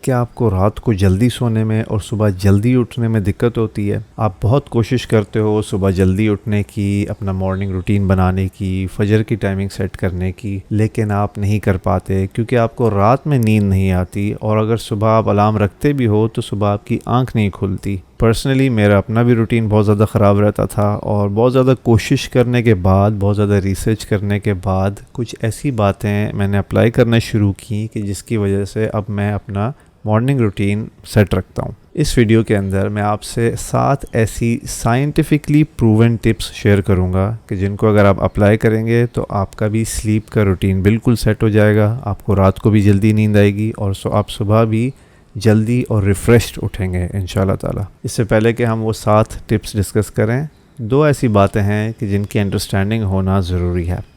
क्या आपको रात को जल्दी सोने में और सुबह जल्दी उठने में दिक्कत होती है? आप बहुत कोशिश करते हो सुबह जल्दी उठने की, अपना मॉर्निंग रूटीन बनाने की, फजर की टाइमिंग सेट करने की, लेकिन आप नहीं कर पाते क्योंकि आपको रात में नींद नहीं आती और अगर सुबह आप अलार्म रखते भी हो तो सुबह आपकी आंख नहीं खुलती। पर्सनली मेरा अपना भी रूटीन बहुत ज़्यादा ख़राब रहता था और बहुत ज़्यादा कोशिश करने के बाद, बहुत ज़्यादा रिसर्च करने के बाद कुछ ऐसी बातें मैंने अप्लाई करना शुरू की कि जिसकी वजह से अब मैं अपना मॉर्निंग रूटीन सेट रखता हूँ। इस वीडियो के अंदर मैं आपसे 7 ऐसी साइंटिफिकली प्रूवन टिप्स शेयर करूँगा कि जिनको अगर आप अप्लाई करेंगे तो आपका भी स्लीप का रूटीन बिल्कुल सेट हो जाएगा, आपको रात को भी जल्दी नींद आएगी और आप सुबह भी जल्दी और रिफ़्रेश्ड उठेंगे इंशाल्लाह ताला। इससे पहले कि हम वो 7 टिप्स डिस्कस करें, 2 ऐसी बातें हैं कि जिनकी अंडरस्टैंडिंग होना ज़रूरी है।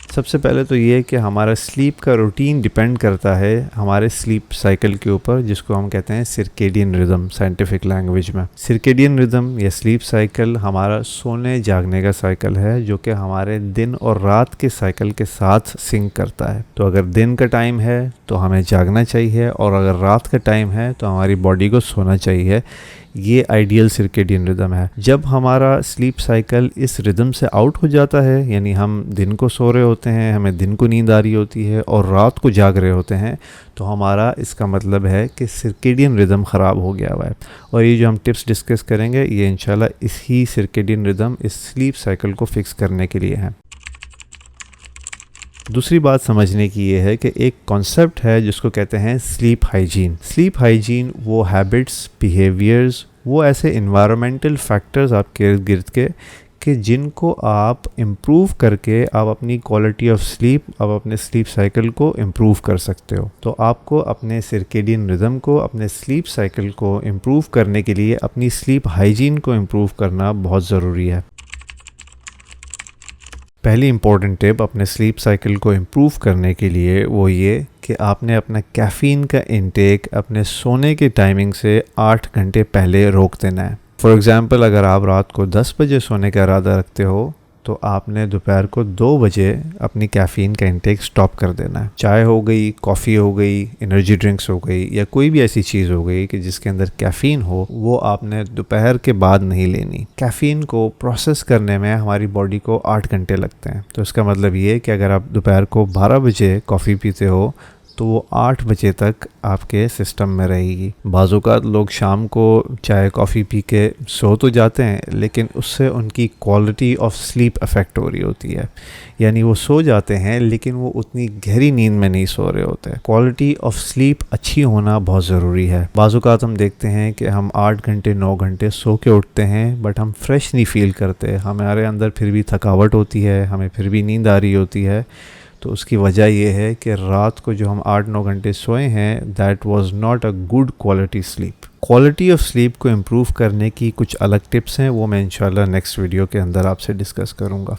सबसे पहले तो ये कि हमारा स्लीप का रूटीन डिपेंड करता है हमारे स्लीप साइकिल के ऊपर, जिसको हम कहते हैं सर्केडियन रिदम साइंटिफिक लैंग्वेज में। सर्केडियन रिदम या स्लीप साइकिल हमारा सोने जागने का साइकिल है जो कि हमारे दिन और रात के साइकिल के साथ सिंक करता है। तो अगर दिन का टाइम है तो हमें जागना चाहिए और अगर रात का टाइम है तो हमारी बॉडी को सोना चाहिए। ये आइडियल सर्केडियन रिदम है। जब हमारा स्लीप साइकिल इस रिदम से आउट हो जाता है, यानी हम दिन को सो रहे होते हैं, हमें दिन को नींद आ रही होती है और रात को जाग रहे होते हैं, तो हमारा इसका मतलब है कि सर्केडियन रिदम ख़राब हो गया हुआ है। और ये जो हम टिप्स डिस्कस करेंगे ये इंशाल्लाह इसी सर्केडियन रिदम, इस स्लीप साइकिल को फिक्स करने के लिए है। दूसरी बात समझने की ये है कि एक कॉन्सेप्ट है जिसको कहते हैं स्लीप हाइजीन। स्लीप हाइजीन वो हैबिट्स, बिहेवियर्स, वो ऐसे इन्वायरमेंटल फैक्टर्स आपके इर्द गिर्द के कि जिनको आप इम्प्रूव करके आप अपनी क्वालिटी ऑफ स्लीप, आप अपने स्लीप साइकिल को इम्प्रूव कर सकते हो। तो आपको अपने सर्केडियन रिदम को, अपने स्लीप साइकिल को इम्प्रूव करने के लिए अपनी स्लीप हाइजीन को इम्प्रूव करना बहुत ज़रूरी है। पहली इम्पॉर्टेंट टिप अपने स्लीप साइकिल को इम्प्रूव करने के लिए वो ये कि आपने अपना कैफ़ीन का इंटेक अपने सोने के टाइमिंग से 8 घंटे पहले रोक देना है। फॉर एग्ज़ाम्पल, अगर आप रात को 10 बजे सोने का इरादा रखते हो तो आपने दोपहर को 2 बजे अपनी कैफ़ीन का इंटेक स्टॉप कर देना है। चाय हो गई, कॉफ़ी हो गई, एनर्जी ड्रिंक्स हो गई या कोई भी ऐसी चीज़ हो गई कि जिसके अंदर कैफ़ीन हो, वो आपने दोपहर के बाद नहीं लेनी। कैफ़ीन को प्रोसेस करने में हमारी बॉडी को 8 घंटे लगते हैं। तो इसका मतलब ये है कि अगर आप दोपहर को 12 बजे कॉफ़ी पीते हो तो वो 8 बजे तक आपके सिस्टम में रहेगी। बाज़-औक़ात लोग शाम को चाय कॉफ़ी पी के सो तो जाते हैं, लेकिन उससे उनकी क्वालिटी ऑफ स्लीप अफेक्ट हो रही होती है। यानी वो सो जाते हैं लेकिन वो उतनी गहरी नींद में नहीं सो रहे होते। क्वालिटी ऑफ स्लीप अच्छी होना बहुत ज़रूरी है। बाज़-औक़ात हम देखते हैं कि हम 8 घंटे 9 घंटे सो के उठते हैं बट हम फ्रेश नहीं फ़ील करते, हमारे अंदर फिर भी थकावट होती है, हमें फिर भी नींद आ रही होती है। तो उसकी वजह यह है कि रात को जो हम 8-9 घंटे सोए हैं, that was not a good quality sleep. Quality of sleep को इम्प्रूव करने की कुछ अलग टिप्स हैं, वो मैं इंशाल्लाह नेक्स्ट वीडियो के अंदर आपसे डिस्कस करूँगा।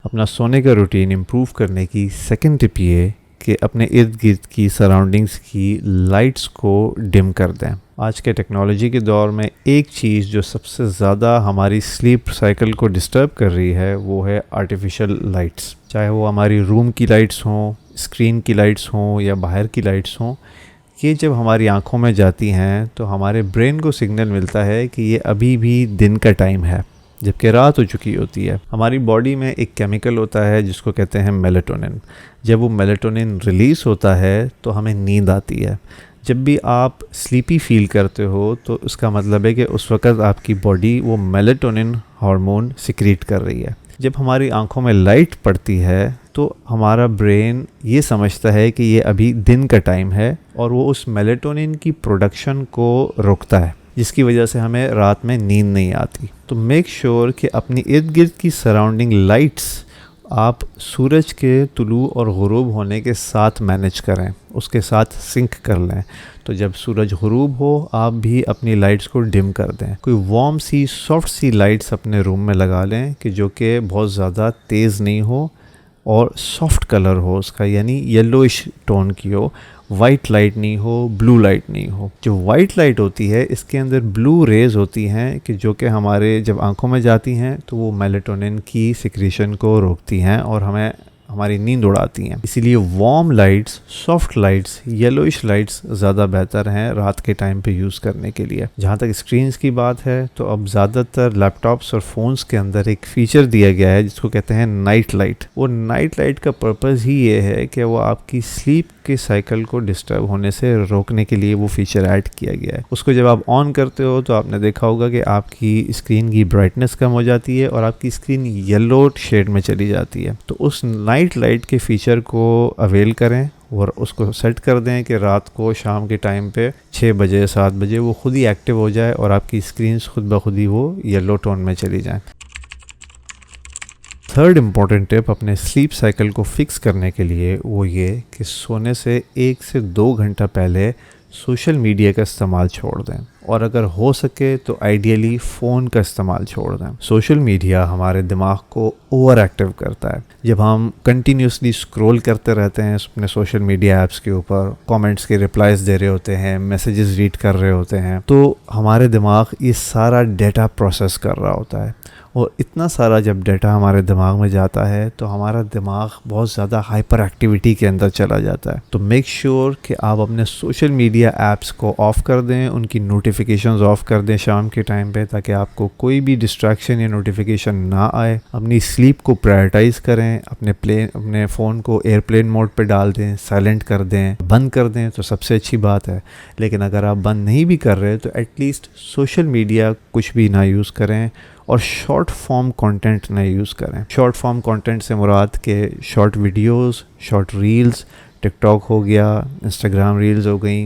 अपना सोने का रूटीन इम्प्रूव करने की सेकंड टिप ये कि अपने इर्द गिर्द की सराउंडिंग्स की लाइट्स को डिम कर दें। आज के टेक्नोलॉजी के दौर में एक चीज़ जो सबसे ज़्यादा हमारी स्लीप साइकिल को डिस्टर्ब कर रही है वो है आर्टिफिशियल लाइट्स। चाहे वो हमारी रूम की लाइट्स हों, स्क्रीन की लाइट्स हों या बाहर की लाइट्स हों, ये जब हमारी आंखों में जाती हैं तो हमारे ब्रेन को सिग्नल मिलता है कि ये अभी भी दिन का टाइम है जबकि रात हो चुकी होती है। हमारी बॉडी में एक केमिकल होता है जिसको कहते हैं मेलाटोनिन। जब वो मेलाटोनिन रिलीज़ होता है तो हमें नींद आती है। जब भी आप स्लीपी फील करते हो तो उसका मतलब है कि उस वक़्त आपकी बॉडी वो मेलाटोनिन हार्मोन सिक्रीट कर रही है। जब हमारी आंखों में लाइट पड़ती है तो हमारा ब्रेन ये समझता है कि ये अभी दिन का टाइम है और वो उस मेलाटोनिन की प्रोडक्शन को रोकता है, जिसकी वजह से हमें रात में नींद नहीं आती। तो मेक श्योर कि अपनी इर्द गिर्द की सराउंडिंग लाइट्स आप सूरज के तुलू और गुरूब होने के साथ मैनेज करें, उसके साथ सिंक कर लें। तो जब सूरज गुरूब हो आप भी अपनी लाइट्स को डिम कर दें। कोई वार्म सी सॉफ्ट सी लाइट्स अपने रूम में लगा लें कि जो कि बहुत ज़्यादा तेज़ नहीं हो और सॉफ्ट कलर हो उसका, यानी येलोइश टोन की हो। वाइट लाइट नहीं हो, ब्लू लाइट नहीं हो। जो वाइट लाइट होती है इसके अंदर ब्लू रेज होती हैं कि जो कि हमारे जब आंखों में जाती हैं तो वो मेलाटोनिन की सिक्रीशन को रोकती हैं और हमें हमारी नींद उड़ाती हैं। इसीलिए warm lights, soft lights, yellowish lights ज़्यादा बेहतर हैं रात के टाइम पे यूज़ करने के लिए। जहाँ तक स्क्रीन्स की बात है तो अब ज़्यादातर लैपटॉप्स और फ़ोन्स के अंदर एक फ़ीचर दिया गया है जिसको कहते हैं नाइट लाइट। वो नाइट लाइट का पर्पज़ ही ये है कि वो आपकी स्लीप के साइकिल को डिस्टर्ब होने से रोकने के लिए वो फीचर ऐड किया गया है। उसको जब आप ऑन करते हो तो आपने देखा होगा कि आपकी स्क्रीन की ब्राइटनेस कम हो जाती है और आपकी स्क्रीन येलो शेड में चली जाती है। तो उस नाइट लाइट के फीचर को अवेल करें और उसको सेट कर दें कि रात को शाम के टाइम पे 6 बजे 7 बजे वो खुद ही एक्टिव हो जाए और आपकी स्क्रीन खुद ब खुद ही वो येलो टोन में चली जाए। थर्ड इम्पॉर्टेंट टिप अपने स्लीप साइकिल को फिक्स करने के लिए वो ये कि सोने से 1 से 2 घंटा पहले सोशल मीडिया का इस्तेमाल छोड़ दें और अगर हो सके तो आइडियली फ़ोन का इस्तेमाल छोड़ दें। सोशल मीडिया हमारे दिमाग को ओवर एक्टिव करता है। जब हम कंटिन्यूसली स्क्रॉल करते रहते हैं अपने सोशल मीडिया ऐप्स के ऊपर, कमेंट्स के रिप्लाइज दे रहे होते हैं, मैसेजेस रीड कर रहे होते हैं, तो हमारे दिमाग ये सारा डेटा प्रोसेस कर रहा होता है और इतना सारा जब डेटा हमारे दिमाग में जाता है तो हमारा दिमाग बहुत ज़्यादा हाइपर एक्टिविटी के अंदर चला जाता है। तो मेक श्योर कि आप अपने सोशल मीडिया ऐप्स को ऑफ़ कर दें, उनकी नोटिफिकेशंस ऑफ़ कर दें शाम के टाइम पे, ताकि आपको कोई भी डिस्ट्रैक्शन या नोटिफिकेशन ना आए। अपनी स्लीप को प्रायोरिटाइज करें, अपने फ़ोन को एयरप्लेन मोड पे डाल दें, साइलेंट कर दें, बंद कर दें तो सबसे अच्छी बात है। लेकिन अगर आप बंद नहीं भी कर रहे तो एटलीस्ट सोशल मीडिया कुछ भी ना यूज़ करें और शॉर्ट फॉर्म कंटेंट ना यूज़ करें। शॉर्ट फॉर्म कंटेंट से मुराद के short videos, short reels, TikTok हो गया, इंस्टाग्राम रील्स हो गई,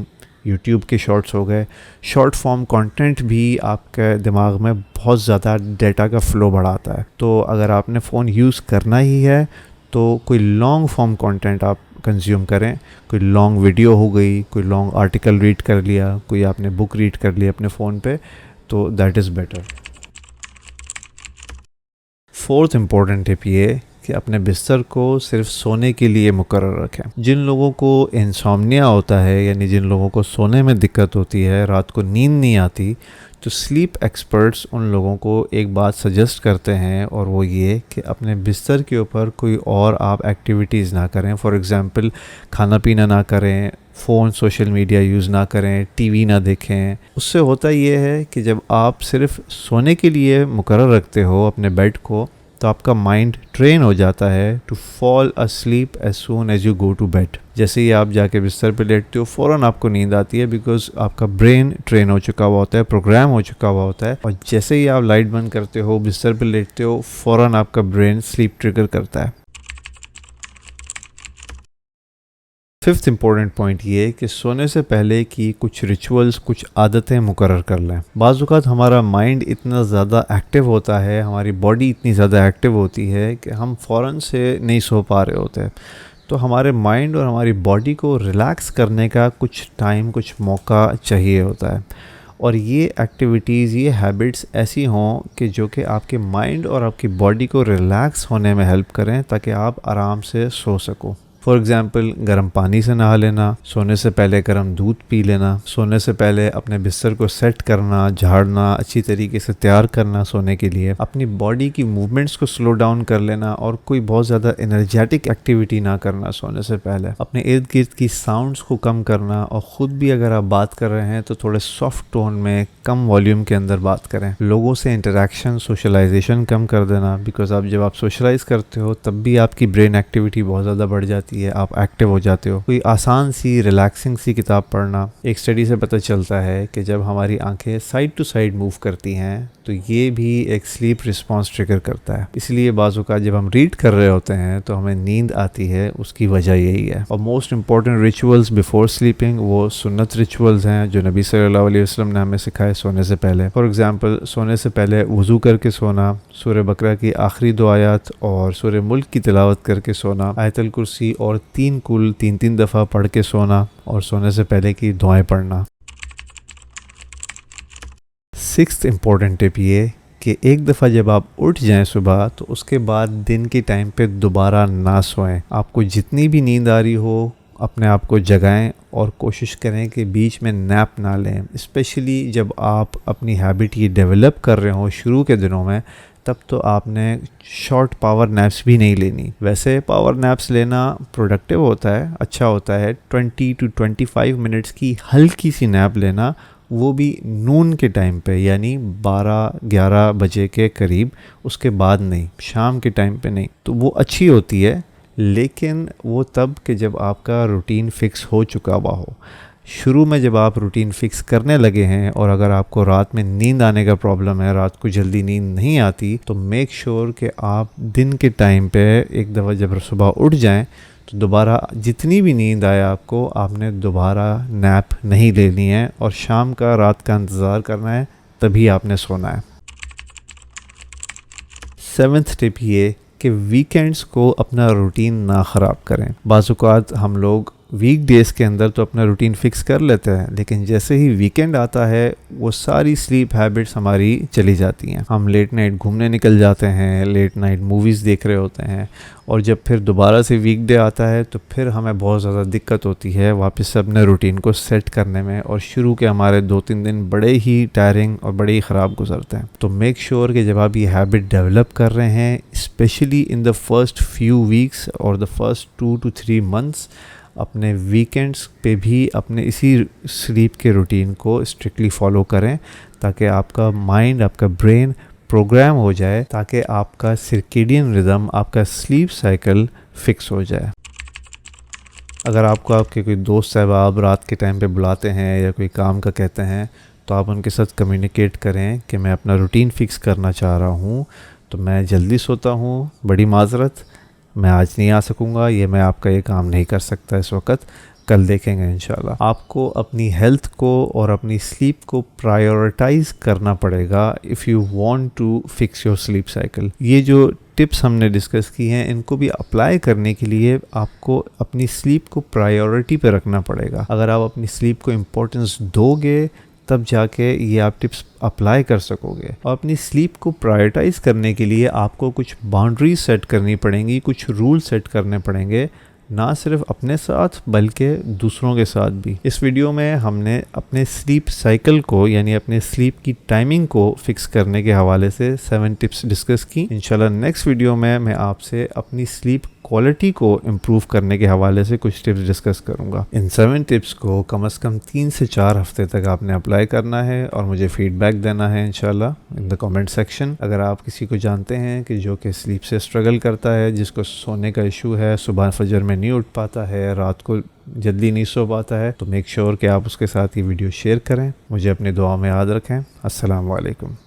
यूट्यूब के शॉर्ट्स हो गए। शॉर्ट फॉर्म कंटेंट भी आपके दिमाग में बहुत ज़्यादा डेटा का फ़्लो बढ़ाता है। तो अगर आपने फ़ोन यूज़ करना ही है तो कोई लॉन्ग फॉर्म कंटेंट आप कंज्यूम करें। कोई लॉन्ग वीडियो हो गई, कोई लॉन्ग आर्टिकल रीड कर लिया, कोई आपने बुक रीड कर लिया अपने फ़ोन पे, तो that is better. Fourth important tip ये कि अपने बिस्तर को सिर्फ सोने के लिए मुकर्रर रखें। जिन लोगों को इंसोम्निया होता है, यानी जिन लोगों को सोने में दिक्कत होती है, रात को नींद नहीं आती, तो स्लीप एक्सपर्ट्स उन लोगों को एक बात सजेस्ट करते हैं और वो ये कि अपने बिस्तर के ऊपर कोई और आप एक्टिविटीज़ ना करें। फॉर एग्ज़ाम्पल खाना पीना ना करें, फ़ोन सोशल मीडिया यूज़ ना करें, टीवी ना देखें। उससे होता ये है कि जब आप सिर्फ सोने के लिए मुकर्रर रखते हो अपने बेड को, तो आपका माइंड ट्रेन हो जाता है to fall asleep as soon as you go to bed. जैसे ही आप जाके बिस्तर पे लेटते हो फ़ौरन आपको नींद आती है, बिकॉज आपका ब्रेन ट्रेन हो चुका हुआ होता है, प्रोग्राम हो चुका हुआ होता है। और जैसे ही आप लाइट बंद करते हो, बिस्तर पे लेटते हो, फ़ौरन आपका ब्रेन स्लीप ट्रिगर करता है। फिफ्थ इम्पॉर्टेंट पॉइंट ये कि सोने से पहले की कुछ रिचुअल्स, कुछ आदतें मुकर्रर कर लें। बाज़ औक़ात हमारा माइंड इतना ज़्यादा एक्टिव होता है, हमारी बॉडी इतनी ज़्यादा एक्टिव होती है कि हम फ़ौरन से नहीं सो पा रहे होते। तो हमारे माइंड और हमारी बॉडी को रिलैक्स करने का कुछ टाइम, कुछ मौका चाहिए होता है। और ये एक्टिविटीज़, ये हैबिट्स ऐसी हों कि जो कि आपके माइंड और आपकी बॉडी को रिलैक्स होने में हेल्प करें, ताकि आप आराम से सो सको। फॉर एग्ज़ाम्पल गर्म पानी से नहा लेना, सोने से पहले गर्म दूध पी लेना, सोने से पहले अपने बिस्तर को सेट करना, झाड़ना, अच्छी तरीके से तैयार करना सोने के लिए, अपनी बॉडी की मूवमेंट्स को स्लो डाउन कर लेना और कोई बहुत ज़्यादा एनर्जेटिक एक्टिविटी ना करना सोने से पहले, अपने इर्द गिर्द की साउंड्स को कम करना और ख़ुद भी अगर आप बात कर रहे हैं तो थोड़े सॉफ्ट टोन में, कम वॉल्यूम के अंदर बात करें। लोगों से इंटरेक्शन, सोशलाइजेशन कम कर देना, बिकॉज जब आप सोशलाइज करते हो तब भी आपकी ब्रेन एक्टिविटी बहुत ज़्यादा बढ़ जाती है, आप एक्टिव हो जाते हो। कोई आसान सी रिलैक्सिंग सी किताब पढ़ना। एक स्टडी से पता चलता है कि जब हमारी आंखें साइड टू साइड मूव करती हैं तो ये भी एक स्लीप रिस्पॉन्स ट्रिगर करता है। इसलिए बाज़ औक़ात जब हम रीड कर रहे होते हैं तो हमें नींद आती है, उसकी वजह यही है। और most important rituals before sleeping वो सुन्नत रिचुअल्स हैं जो नबी सल्लल्लाहु अलैहि वसल्लम ने हमें सिखाए सोने से पहले। फॉर एग्जांपल सोने से पहले वज़ू करके सोना, सूरह बकरा की आखिरी 2 आयत और सूरह मुल्क की तिलावत करके सोना, आयतुल कुर्सी और 3 कुल 3-3 दफ़ा पढ़ के सोना और सोने से पहले की दुआएं पढ़ना। 6th इम्पॉर्टेंट टिप ये कि एक दफ़ा जब आप उठ जाएं सुबह तो उसके बाद दिन के टाइम पे दोबारा ना सोएं। आपको जितनी भी नींद आ रही हो अपने आप को जगाएं और कोशिश करें कि बीच में नैप ना लें, स्पेशली जब आप अपनी हैबिट ये डेवलप कर रहे हो शुरू के दिनों में, तब तो आपने शॉर्ट पावर नैप्स भी नहीं लेनी। वैसे पावर नैप्स लेना प्रोडक्टिव होता है, अच्छा होता है। 20 to 25 मिनट्स की हल्की सी नैप लेना, वो भी नून के टाइम पे, यानी 12-11 बजे के करीब, उसके बाद नहीं, शाम के टाइम पे नहीं, तो वो अच्छी होती है। लेकिन वो तब कि जब आपका रूटीन फिक्स हो चुका हुआ हो। शुरू में जब आप रूटीन फिक्स करने लगे हैं और अगर आपको रात में नींद आने का प्रॉब्लम है, रात को जल्दी नींद नहीं आती, तो मेक श्योर कि आप दिन के टाइम पे एक दफ़ा जब सुबह उठ जाएं तो दोबारा जितनी भी नींद आए आपको, आपने दोबारा नैप नहीं लेनी है और शाम का, रात का इंतज़ार करना है, तभी आपने सोना है। 7th टिप ये कि वीकेंड्स को अपना रूटीन ना ख़राब करें। बाज़ औक़ात हम लोग वीक डेज़ के अंदर तो अपना रूटीन फिक्स कर लेते हैं, लेकिन जैसे ही वीकेंड आता है वो सारी स्लीप हैबिट्स हमारी चली जाती हैं। हम लेट नाइट घूमने निकल जाते हैं, लेट नाइट मूवीज़ देख रहे होते हैं, और जब फिर दोबारा से वीक डे आता है तो फिर हमें बहुत ज़्यादा दिक्कत होती है वापस से अपने रूटीन को सेट करने में, और शुरू के हमारे 2-3 दिन बड़े ही टायरिंग और बड़े ही ख़राब गुजरते हैं। तो मेक श्योर कि जब आप ये हैबिट डेवलप कर रहे हैं, specially in the first few weeks और द फर्स्ट 2 to 3 मंथ्स, अपने वीकेंड्स पे भी अपने इसी स्लीप के रूटीन को स्ट्रिक्टली फॉलो करें, ताकि आपका माइंड, आपका ब्रेन प्रोग्राम हो जाए, ताकि आपका सर्केडियन रिदम, आपका स्लीप साइकिल फिक्स हो जाए। अगर आपको आपके कोई दोस्त साहब रात के टाइम पे बुलाते हैं या कोई काम का कहते हैं, तो आप उनके साथ कम्युनिकेट करें कि मैं अपना रूटीन फिक्स करना चाह रहा हूँ, तो मैं जल्दी सोता हूँ, बड़ी माजरत, मैं आज नहीं आ सकूँगा, मैं आपका ये काम नहीं कर सकता इस वक्त, कल देखेंगे इंशाल्लाह। आपको अपनी हेल्थ को और अपनी स्लीप को प्रायोरिटाइज करना पड़ेगा if you want to fix your sleep cycle. ये जो टिप्स हमने डिस्कस की हैं, इनको भी अप्लाई करने के लिए आपको अपनी स्लीप को प्रायोरिटी पे रखना पड़ेगा। अगर आप अपनी स्लीप को इम्पोर्टेंस दोगे, तब जाके ये आप टिप्स अप्लाई कर सकोगे। और अपनी स्लीप को प्रायोरिटाइज करने के लिए आपको कुछ बाउंड्रीज सेट करनी पड़ेंगी, कुछ रूल सेट करने पड़ेंगे, ना सिर्फ अपने साथ बल्कि दूसरों के साथ भी। इस वीडियो में हमने अपने स्लीप साइकिल को, यानी अपने स्लीप की टाइमिंग को फिक्स करने के हवाले से 7 टिप्स डिस्कस की। इंशाल्लाह नेक्स्ट वीडियो में मैं आपसे अपनी स्लीप क्वालिटी को इम्प्रूव करने के हवाले से कुछ टिप्स डिस्कस करूंगा। इन 7 टिप्स को कम से कम 3 से 4 हफ्ते तक आपने अप्लाई करना है और मुझे फीडबैक देना है इंशाल्लाह इन द कमेंट सेक्शन। अगर आप किसी को जानते हैं कि जो कि स्लीप से स्ट्रगल करता है, जिसको सोने का इशू है, सुबह फजर में नहीं उठ पाता है, रात को जल्दी नहीं सो पाता है, तो मेक श्योर कि आप उसके साथ ये वीडियो शेयर करें। मुझे अपनी दुआ में याद रखें। अस्सलाम वालेकुम।